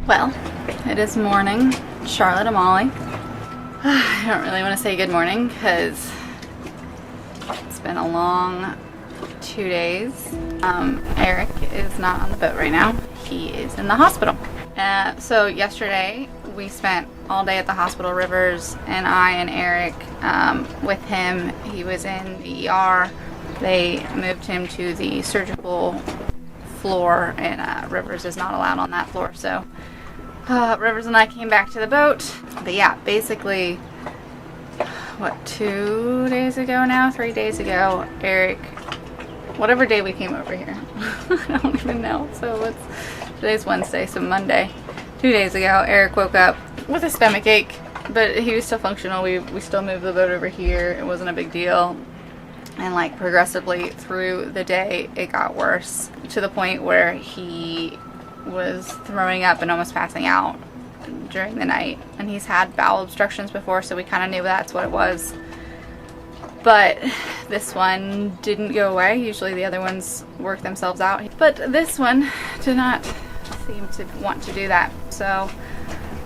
Well, it is morning. Charlotte and Molly. I don't really want to say good morning because it's been a long 2 days. Eric is not on the boat right now. He is in the hospital. So yesterday we spent all day at the hospital. Rivers and I and Eric with him. He was in the ER. They moved him to the surgical floor, and Rivers is not allowed on that floor. So Rivers and I came back to the boat. But yeah, basically, what, 2 days ago now? 3 days ago, Eric, whatever day we came over here, I don't even know. So today's Wednesday, so Monday, 2 days ago, Eric woke up with a stomach ache, but he was still functional. We still moved the boat over here. It wasn't a big deal. And like progressively through the day, it got worse to the point where he was throwing up and almost passing out during the night. And he's had bowel obstructions before, so we kind of knew that's what it was. But this one didn't go away. Usually the other ones work themselves out. But this one did not seem to want to do that. So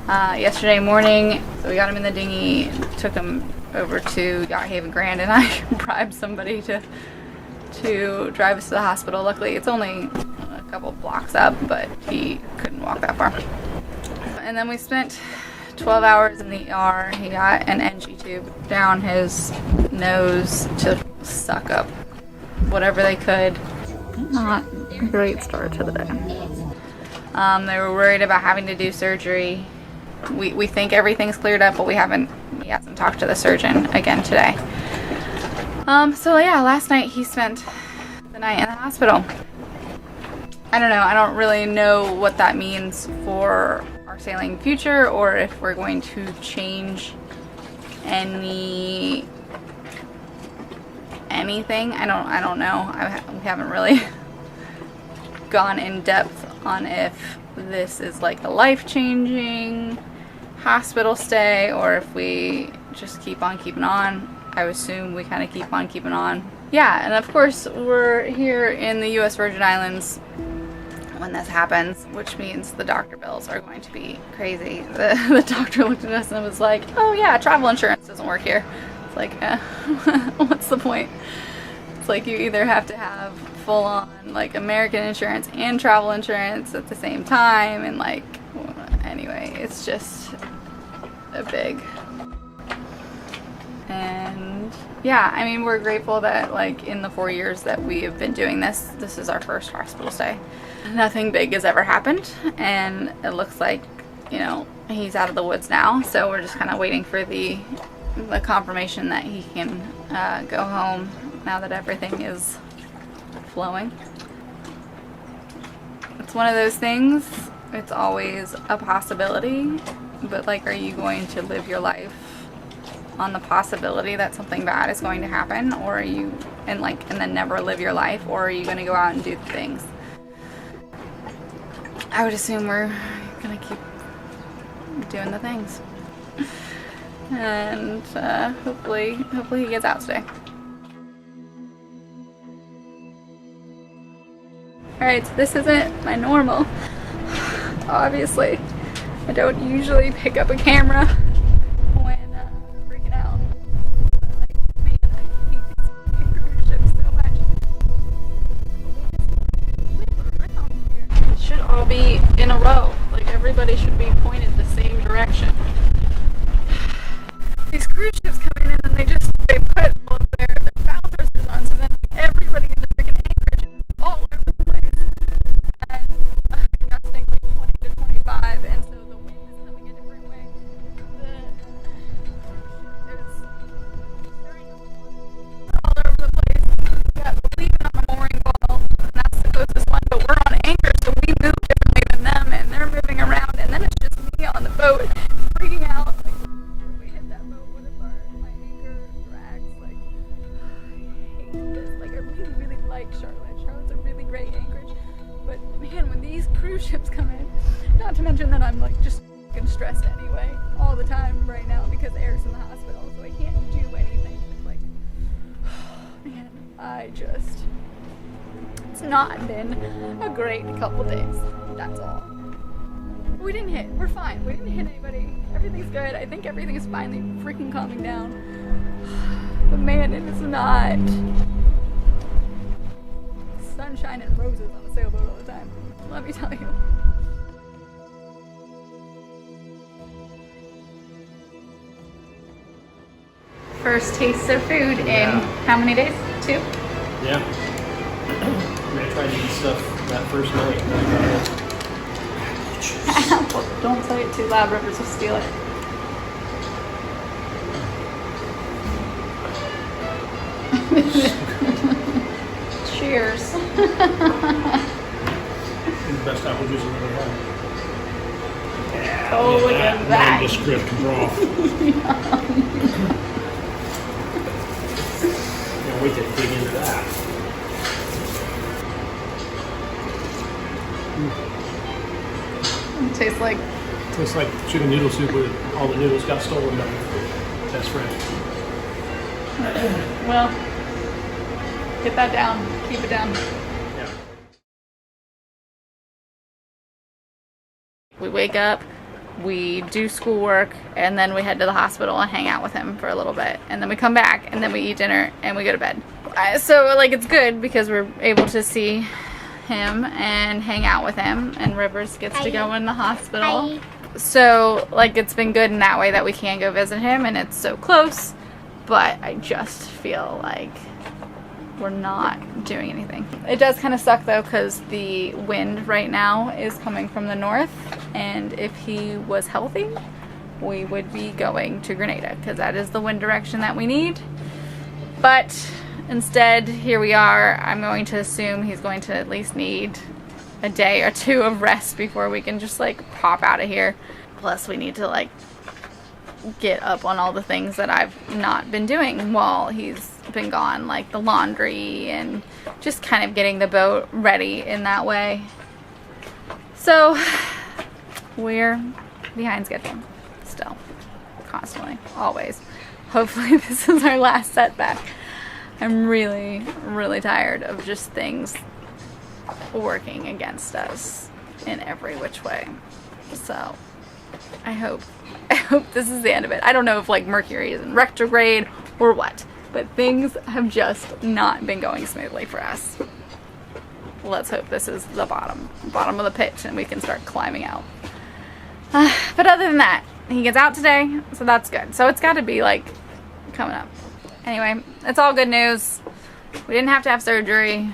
yesterday morning, we got him in the dinghy, took him over to Yacht Haven Grand, and I bribed somebody to drive us to the hospital. Luckily, it's only a couple blocks up, but he couldn't walk that far. And then we spent 12 hours in the ER. He got an NG tube down his nose to suck up whatever they could. Not a great start to the day. They were worried about having to do surgery. We think everything's cleared up, but he hasn't talked to the surgeon again today. So yeah, last night he spent the night in the hospital. I don't know. I don't really know what that means for our sailing future, or if we're going to change anything. I don't know. We haven't really gone in depth on if this is like a life-changing hospital stay, or if we just keep on keeping on. I assume we kind of keep on keeping on. Yeah, and of course we're here in the US Virgin Islands when this happens, which means the doctor bills are going to be crazy. The doctor looked at us and was like, oh yeah, travel insurance doesn't work here. It's like, what's the point? It's like you either have to have full-on like American insurance and travel insurance at the same time, and like, anyway, it's just a big. And yeah, I mean, we're grateful that like in the 4 years that we have been doing this is our first hospital stay. Nothing big has ever happened, and it looks like, you know, he's out of the woods now, so we're just kind of waiting for the confirmation that he can go home now that everything is flowing. It's one of those things, it's always a possibility, but like, are you going to live your life on the possibility that something bad is going to happen, or are you and then never live your life, or are you going to go out and do things? I would assume we're gonna keep doing the things, and hopefully he gets out today. Alright, so this isn't my normal. Obviously, I don't usually pick up a camera when freaking out. Like, man, I hate these cruise ships so much. Whip around here. It should all be in a row. Like, everybody should be pointed the same direction. These cruise ships come in and they put all of their bow thrusters on, so then everybody in the freaking anchorage all over the place. And gusting like 20 to 25, and so the wind is coming a different way. There's stirring all over the place. We got leaving on the mooring ball, and that's the closest one, but we're on anchor, so we move differently than them, and they're moving around, and then it's just me on the boat freaking out. Like, if we hit that boat, what if my anchor drags? Like, I hate this. Like, I really, really like Charlotte. Charlotte's a really great anchorage. But man, when these cruise ships come in, not to mention that I'm like just fucking stressed anyway, all the time right now because Eric's in the hospital, so I can't do anything. Like, man, it's not been a great couple days. That's all. We didn't hit. We're fine. We didn't hit anybody. Everything's good. I think everything is finally freaking calming down. But man, it is not. Sunshine and roses on the sailboat all the time. Let me tell you. First taste of food in how many days? 2? Yeah. I'm gonna try to eat stuff that first night. Don't say it too loud, Rivers will steal it. Cheers. The best apple juice I've ever had. Yeah, Oh, look at that. Nondescript broth. Can't wait to dig into that. It tastes like Tastes like chicken noodle soup with all the noodles got stolen by your best friend. well, get that down. Keep it down. Yeah. We wake up, we do schoolwork, and then we head to the hospital and hang out with him for a little bit. And then we come back, and then we eat dinner, and we go to bed. So, like, it's good because we're able to see him and hang out with him, and Rivers gets to go in the hospital. So, like, it's been good in that way that we can go visit him, and it's so close. But I just feel like we're not doing anything. It does kind of suck though, because the wind right now is coming from the north, and if he was healthy, we would be going to Grenada, because that is the wind direction that we need. But instead, here we are. I'm going to assume he's going to at least need a day or 2 of rest before we can just like pop out of here. Plus we need to like get up on all the things that I've not been doing while he's been gone, like the laundry and just kind of getting the boat ready in that way. So we're behind schedule still, constantly, always. Hopefully this is our last setback. I'm really, really tired of just things working against us in every which way. So I hope this is the end of it. I don't know if like Mercury is in retrograde or what, but things have just not been going smoothly for us. Let's hope this is the bottom of the pit and we can start climbing out. But other than that, he gets out today, so that's good. So it's got to be like coming up. Anyway, it's all good news. We didn't have to have surgery.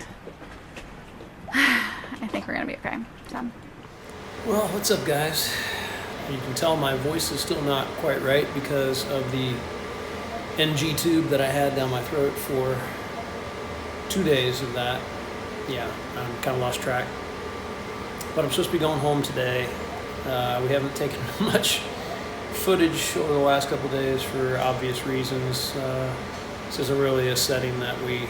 I think we're gonna be okay. So. Well, what's up, guys? You can tell my voice is still not quite right because of the NG tube that I had down my throat for 2 days of that. Yeah, I'm kind of lost track. But I'm supposed to be going home today. We haven't taken much footage over the last couple days for obvious reasons. This isn't really a setting that we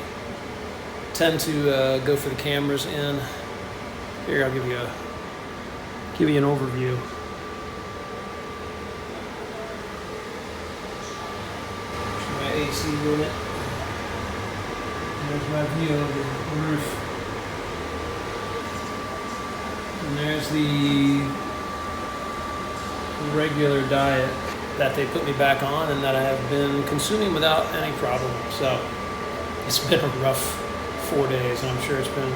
tend to go for the cameras in. Here, I'll give you an overview. There's my AC unit. There's my view of the roof. And there's the regular diet that they put me back on and that I have been consuming without any problem. So it's been a rough 4 days, and I'm sure it's been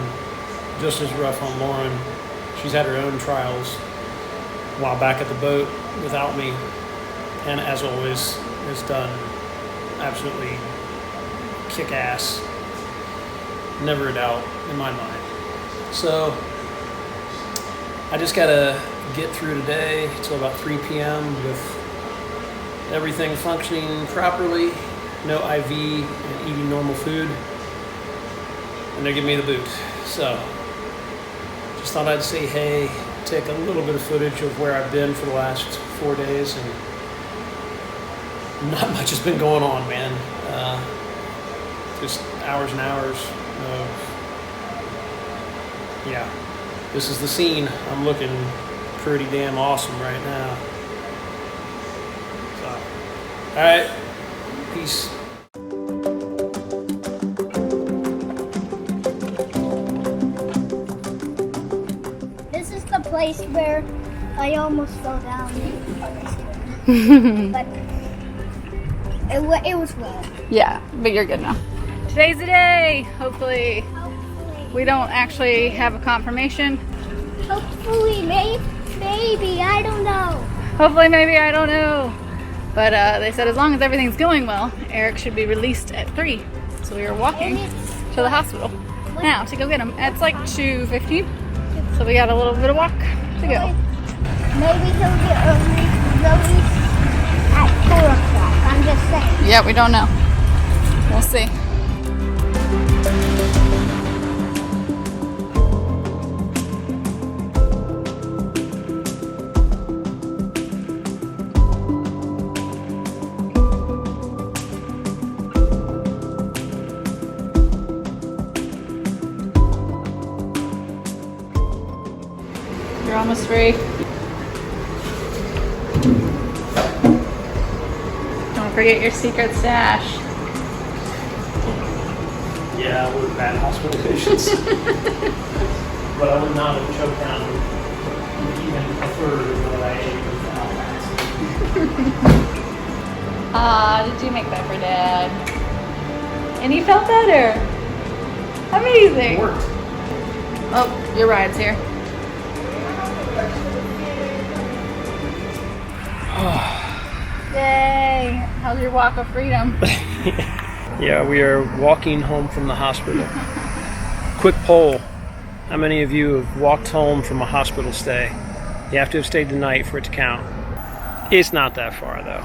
just as rough on Lauren. She's had her own trials while back at the boat without me, and as always has done absolutely kick-ass. Never a doubt in my mind. So I just gotta get through today till about 3 p.m. with everything functioning properly, no IV, and eating normal food, and they're giving me the boot. So just thought I'd say hey, take a little bit of footage of where I've been for the last 4 days, and not much has been going on, man. Just hours and hours of, yeah, this is the scene. I'm looking pretty damn awesome right now. So, all right, peace. This is the place where I almost fell down. But it was well. Yeah, but you're good now. Today's the day. Hopefully we don't actually have a confirmation. Hopefully, maybe, I don't know. Hopefully, maybe, I don't know. But they said as long as everything's going well, Eric should be released at 3. So we are walking to the hospital now to go get him. It's like 2:15, so we got a little bit of walk to go. Maybe he'll get released at 4 o'clock. I'm just saying. Yeah, we don't know. We'll see. You're almost free. Don't forget your secret stash. Yeah, we're bad hospital patients. But I would not have choked down even a third of what I ate without that. Did you make that for Dad? And you felt better. Amazing. It worked. Oh, your ride's here. Yay! How's your walk of freedom? Yeah, we are walking home from the hospital. Quick poll. How many of you have walked home from a hospital stay? You have to have stayed the night for it to count. It's not that far, though.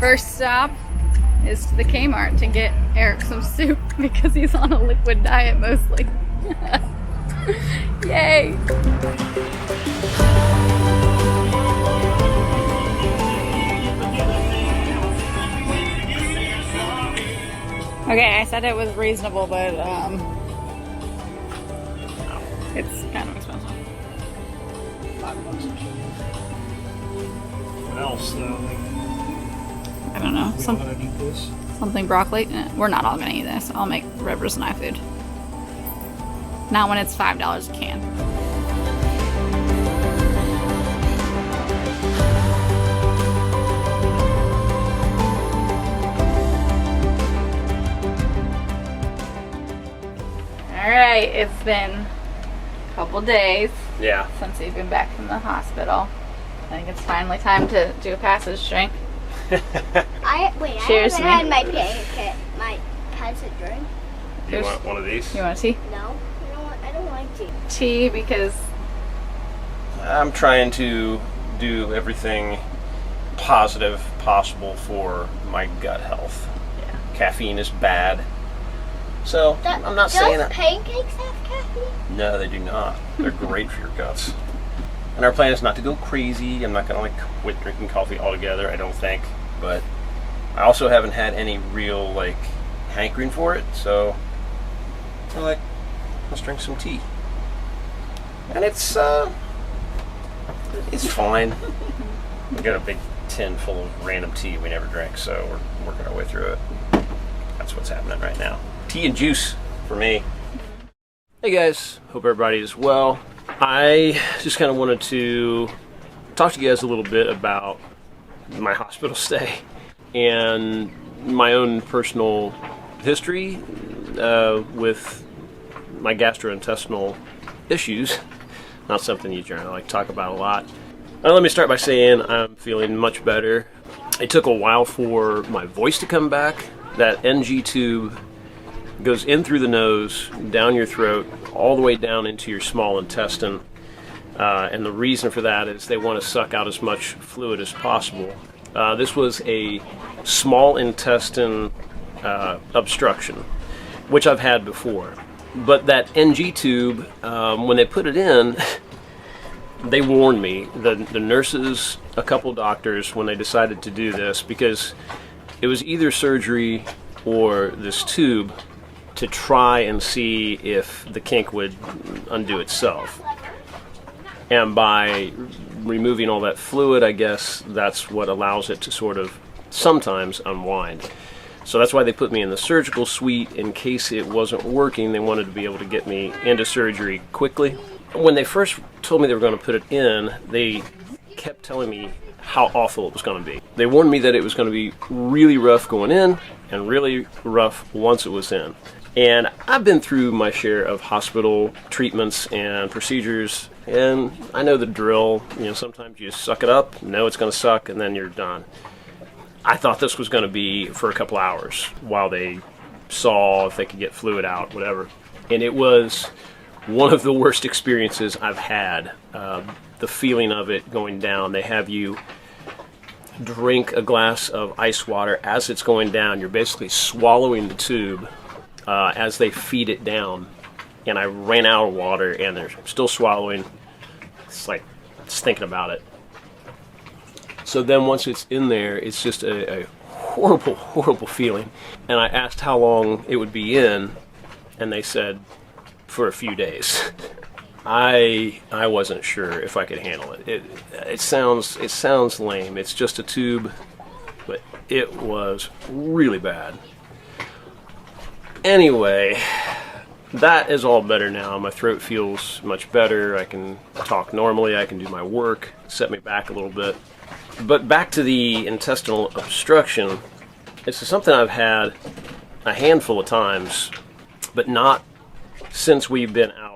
First stop is to the Kmart to get Eric some soup because he's on a liquid diet mostly. Yay! Okay, I said it was reasonable, but it's kind of expensive. What else, though? I don't know. We don't want to eat this. Something broccoli. We're not all gonna eat this. I'll make Rivers and I food. Not when it's $5 a can. Alright, it's been a couple days since we've been back from the hospital. I think it's finally time to do a passage drink. Cheers, I haven't had my passage drink. Do you want one of these? You want a tea? No, I don't like tea. Tea because I'm trying to do everything positive possible for my gut health. Yeah. Caffeine is bad. So, I'm not saying Does that. pancakes have caffeine? No, they do not. They're great for your guts. And our plan is not to go crazy. I'm not going to quit drinking coffee altogether, I don't think. But I also haven't had any real hankering for it. So, we're let's drink some tea. And it's fine. We got a big tin full of random tea we never drink, so we're working our way through it. That's what's happening right now. Tea and juice for me. Hey guys, hope everybody is well. I just kind of wanted to talk to you guys a little bit about my hospital stay and my own personal history with my gastrointestinal issues. Not something you generally talk about a lot. Let me start by saying I'm feeling much better. It took a while for my voice to come back. That NG tube goes in through the nose, down your throat, all the way down into your small intestine. And the reason for that is they want to suck out as much fluid as possible. This was a small intestine obstruction, which I've had before. But that NG tube, when they put it in, they warned me, the nurses, a couple doctors, when they decided to do this, because it was either surgery or this tube to try and see if the kink would undo itself. And by removing all that fluid, I guess that's what allows it to sort of sometimes unwind. So that's why they put me in the surgical suite. In case it wasn't working, they wanted to be able to get me into surgery quickly. When they first told me they were going to put it in, they kept telling me how awful it was going to be. They warned me that it was going to be really rough going in and really rough once it was in. And I've been through my share of hospital treatments and procedures, and I know the drill. You know, sometimes you just suck it up, know it's going to suck, and then you're done. I thought this was going to be for a couple hours while they saw if they could get fluid out, whatever. And it was one of the worst experiences I've had. The feeling of it going down. They have you drink a glass of ice water as it's going down. You're basically swallowing the tube as they feed it down. And I ran out of water, and they're still swallowing. It's like, just thinking about it. So then once it's in there, it's just a horrible, horrible feeling. And I asked how long it would be in, and they said for a few days. I wasn't sure if I could handle it. It sounds lame. It's just a tube, but it was really bad. Anyway, that is all better now. My throat feels much better. I can talk normally. I can do my work. Set me back a little bit. But back to the intestinal obstruction. It's something I've had a handful of times, but not since we've been out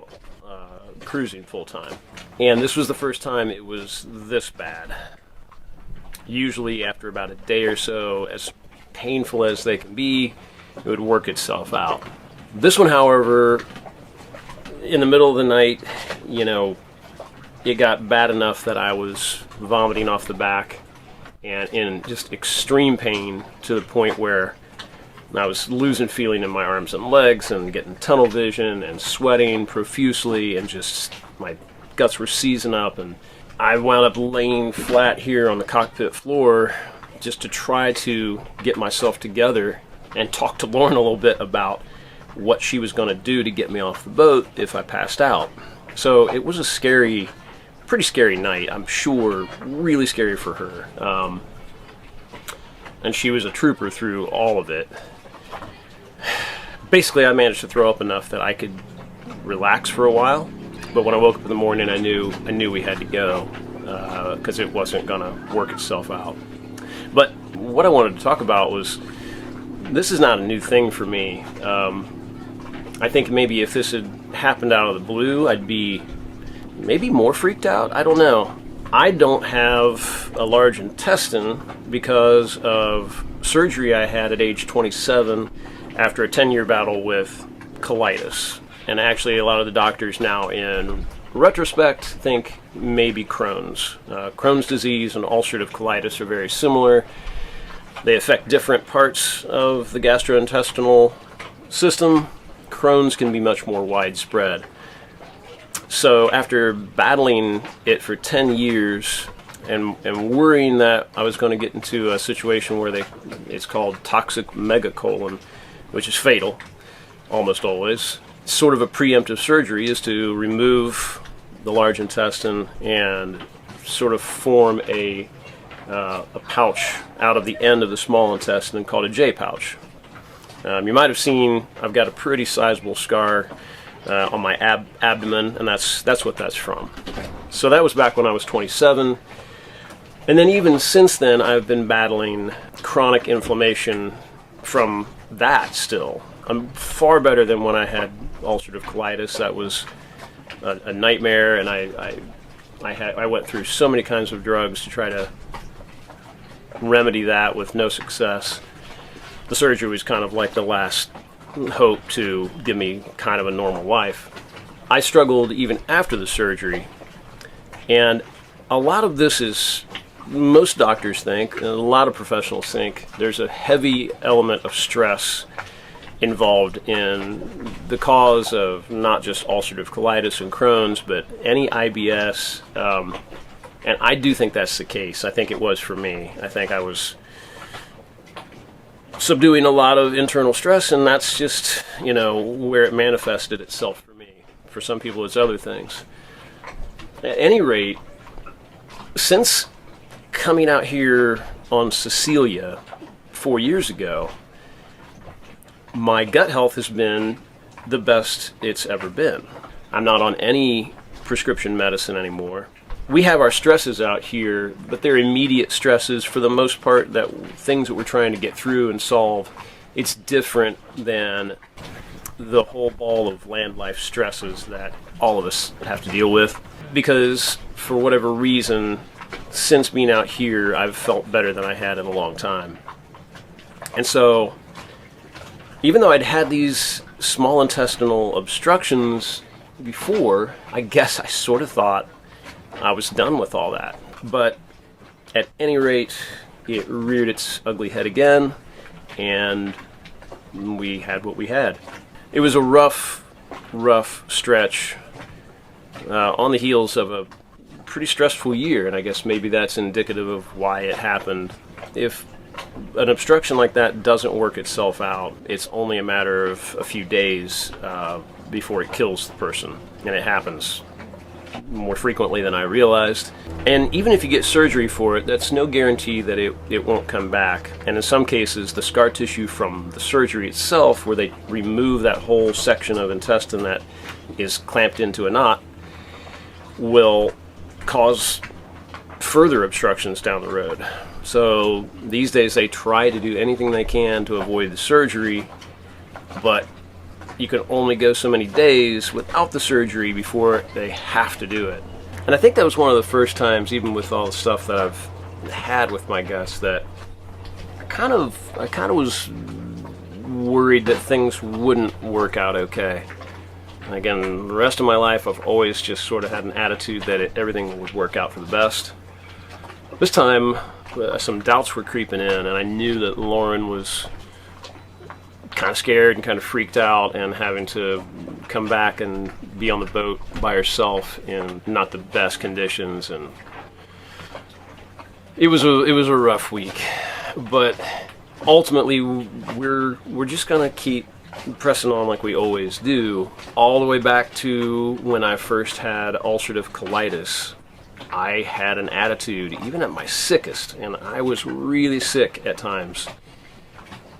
cruising full time. And this was the first time it was this bad. Usually after about a day or so, as painful as they can be, it would work itself out. This one, however, in the middle of the night, you know, it got bad enough that I was vomiting off the back and in just extreme pain to the point where I was losing feeling in my arms and legs and getting tunnel vision and sweating profusely, and just my guts were seizing up, and I wound up laying flat here on the cockpit floor just to try to get myself together and talk to Lauren a little bit about what she was going to do to get me off the boat if I passed out. So it was a pretty scary night, I'm sure, really scary for her. And she was a trooper through all of it. Basically, I managed to throw up enough that I could relax for a while. But when I woke up in the morning, I knew we had to go because it wasn't going to work itself out. But what I wanted to talk about was, this is not a new thing for me. I think maybe if this had happened out of the blue, I'd be maybe more freaked out. I don't know. I don't have a large intestine because of surgery I had at age 27 after a 10-year battle with colitis. And actually, a lot of the doctors now, in retrospect, think maybe Crohn's. Crohn's disease and ulcerative colitis are very similar. They affect different parts of the gastrointestinal system. Crohn's can be much more widespread. So after battling it for 10 years and worrying that I was going to get into a situation where it's called toxic megacolon, which is fatal, almost always. Sort of a preemptive surgery is to remove the large intestine and sort of form a pouch out of the end of the small intestine called a J pouch. You might have seen I've got a pretty sizable scar on my abdomen, and that's what that's from. So that was back when I was 27. And then even since then, I've been battling chronic inflammation from that still. I'm far better than when I had ulcerative colitis. That was a nightmare, and I went through so many kinds of drugs to try to remedy that with no success. The surgery was kind of like the last hope to give me kind of a normal life. I struggled even after the surgery, and a lot of this is, most doctors think, and a lot of professionals think, there's a heavy element of stress involved in the cause of not just ulcerative colitis and Crohn's, but any IBS. And I do think that's the case. I think it was for me. I think I was subduing a lot of internal stress, and that's just, where it manifested itself for me. For some people, it's other things. At any rate, since coming out here on Cecilia 4 years ago, my gut health has been the best it's ever been. I'm not on any prescription medicine anymore. We have our stresses out here, but they're immediate stresses for the most part, that things that we're trying to get through and solve. It's different than the whole ball of land life stresses that all of us have to deal with, because for whatever reason, since being out here, I've felt better than I had in a long time. And so, even though I'd had these small intestinal obstructions before, I guess I sort of thought I was done with all that. But at any rate, it reared its ugly head again, and we had what we had. It was a rough stretch on the heels of a pretty stressful year, and I guess maybe that's indicative of why it happened. If an obstruction like that doesn't work itself out, it's only a matter of a few days before it kills the person, and it happens more frequently than I realized. And even if you get surgery for it, that's no guarantee that it won't come back. And in some cases, the scar tissue from the surgery itself, where they remove that whole section of intestine that is clamped into a knot, will cause further obstructions down the road. So these days they try to do anything they can to avoid the surgery, but you can only go so many days without the surgery before they have to do it. And I think that was one of the first times, even with all the stuff that I've had with my guts, that I kind of was worried that things wouldn't work out okay. And again, the rest of my life I've always just sort of had an attitude that everything would work out for the best. This time, some doubts were creeping in, and I knew that Lauren was kind of scared and kind of freaked out, and having to come back and be on the boat by herself in not the best conditions, and it was a rough week. But ultimately, we're just gonna keep pressing on like we always do, all the way back to when I first had ulcerative colitis. I had an attitude, even at my sickest, and I was really sick at times,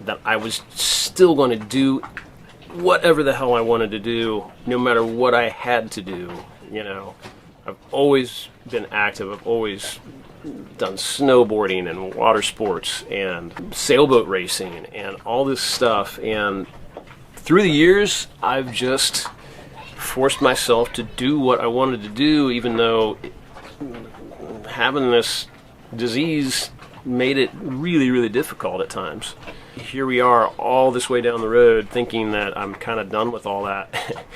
that I was still going to do whatever the hell I wanted to do, no matter what I had to do. You know, I've always been active. I've always done snowboarding and water sports and sailboat racing and all this stuff. And through the years, I've just forced myself to do what I wanted to do, even though having this disease made it really, really difficult at times. Here we are all this way down the road thinking that I'm kind of done with all that,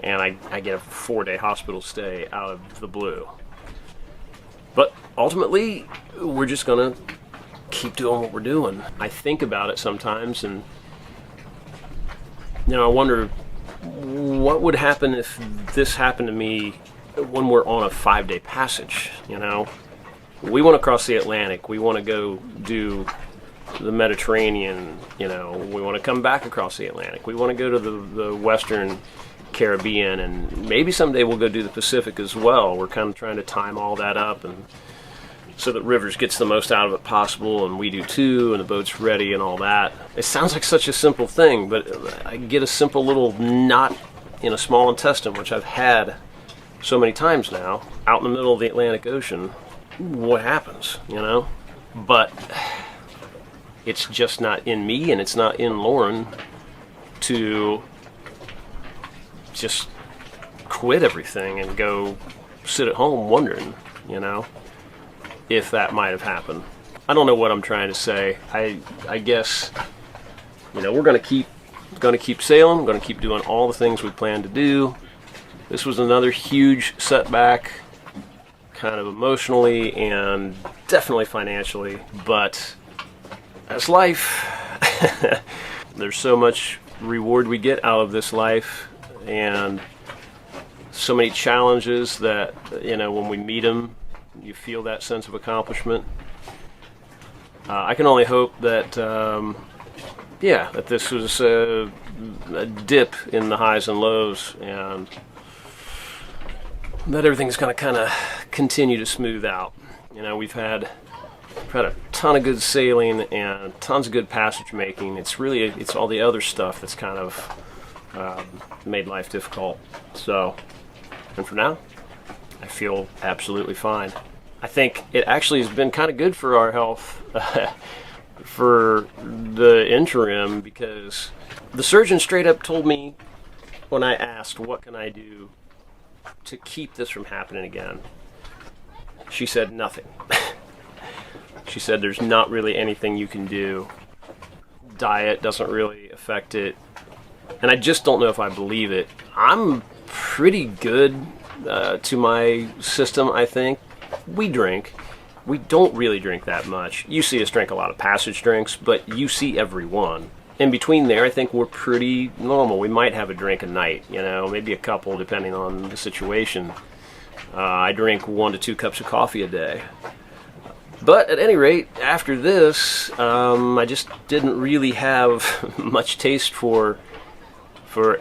and I get a 4-day hospital stay out of the blue. But ultimately, we're just gonna keep doing what we're doing. I think about it sometimes, and I wonder what would happen if this happened to me when we're on a 5-day passage. We want to cross the Atlantic, we want to go do the Mediterranean, we want to come back across the Atlantic, we want to go to the Western Caribbean, and maybe someday we'll go do the Pacific as well. We're kind of trying to time all that up, and so that Rivers gets the most out of it possible, and we do too, and the boat's ready and all that. It sounds like such a simple thing, but I get a simple little knot in a small intestine, which I've had so many times now, out in the middle of the Atlantic Ocean. What happens, But it's just not in me, and it's not in Lauren to just quit everything and go sit at home wondering, if that might have happened. I don't know what I'm trying to say. I guess, we're going to keep sailing. We're going to keep doing all the things we plan to do. This was another huge setback, kind of emotionally and definitely financially, but that's life. There's so much reward we get out of this life, and so many challenges that, when we meet them, you feel that sense of accomplishment. I can only hope that, that this was a dip in the highs and lows, and that everything's going to kind of continue to smooth out. We've had had a ton of good sailing and tons of good passage making. It's all the other stuff that's kind of made life difficult. So, and for now, I feel absolutely fine. I think it actually has been kind of good for our health for the interim, because the surgeon straight up told me when I asked, what can I do to keep this from happening again? She said nothing. She said there's not really anything you can do. Diet doesn't really affect it. And I just don't know if I believe it. I'm pretty good to my system, I think. We drink. We don't really drink that much. You see us drink a lot of passage drinks, but you see every one. In between there, I think we're pretty normal. We might have a drink a night, you know, maybe a couple depending on the situation. I drink 1 to 2 cups of coffee a day. But at any rate, after this, I just didn't really have much taste for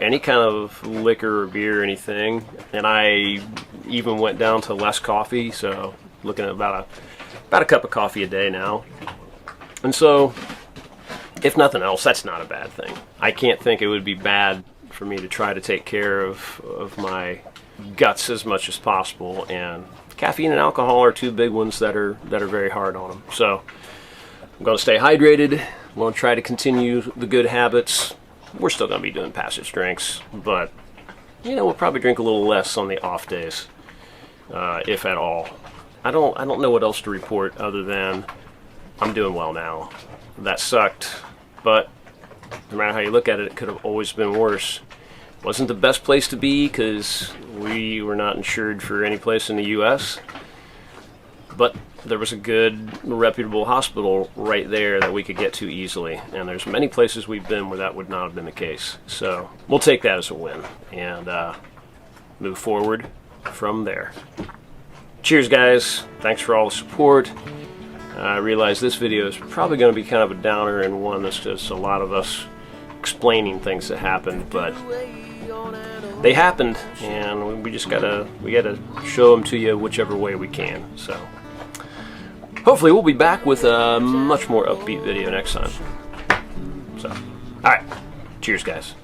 any kind of liquor or beer or anything, and I even went down to less coffee, so looking at about a cup of coffee a day now. And so, if nothing else, that's not a bad thing. I can't think it would be bad for me to try to take care of my guts as much as possible, and caffeine and alcohol are 2 big ones that are very hard on them. So I'm going to stay hydrated. I'm going to try to continue the good habits. We're still going to be doing passage drinks, but you know, we'll probably drink a little less on the off days, if at all. I don't know what else to report other than I'm doing well now. That sucked, but no matter how you look at it, it could have always been worse. Wasn't the best place to be because we were not insured for any place in the U.S., but there was a good, reputable hospital right there that we could get to easily, and there's many places we've been where that would not have been the case. So we'll take that as a win and move forward from there. Cheers, guys. Thanks for all the support. I realize this video is probably going to be kind of a downer and one that's just a lot of us explaining things that happened, but they happened, and we gotta show them to you whichever way we can. So hopefully we'll be back with a much more upbeat video next time. So, all right, cheers, guys.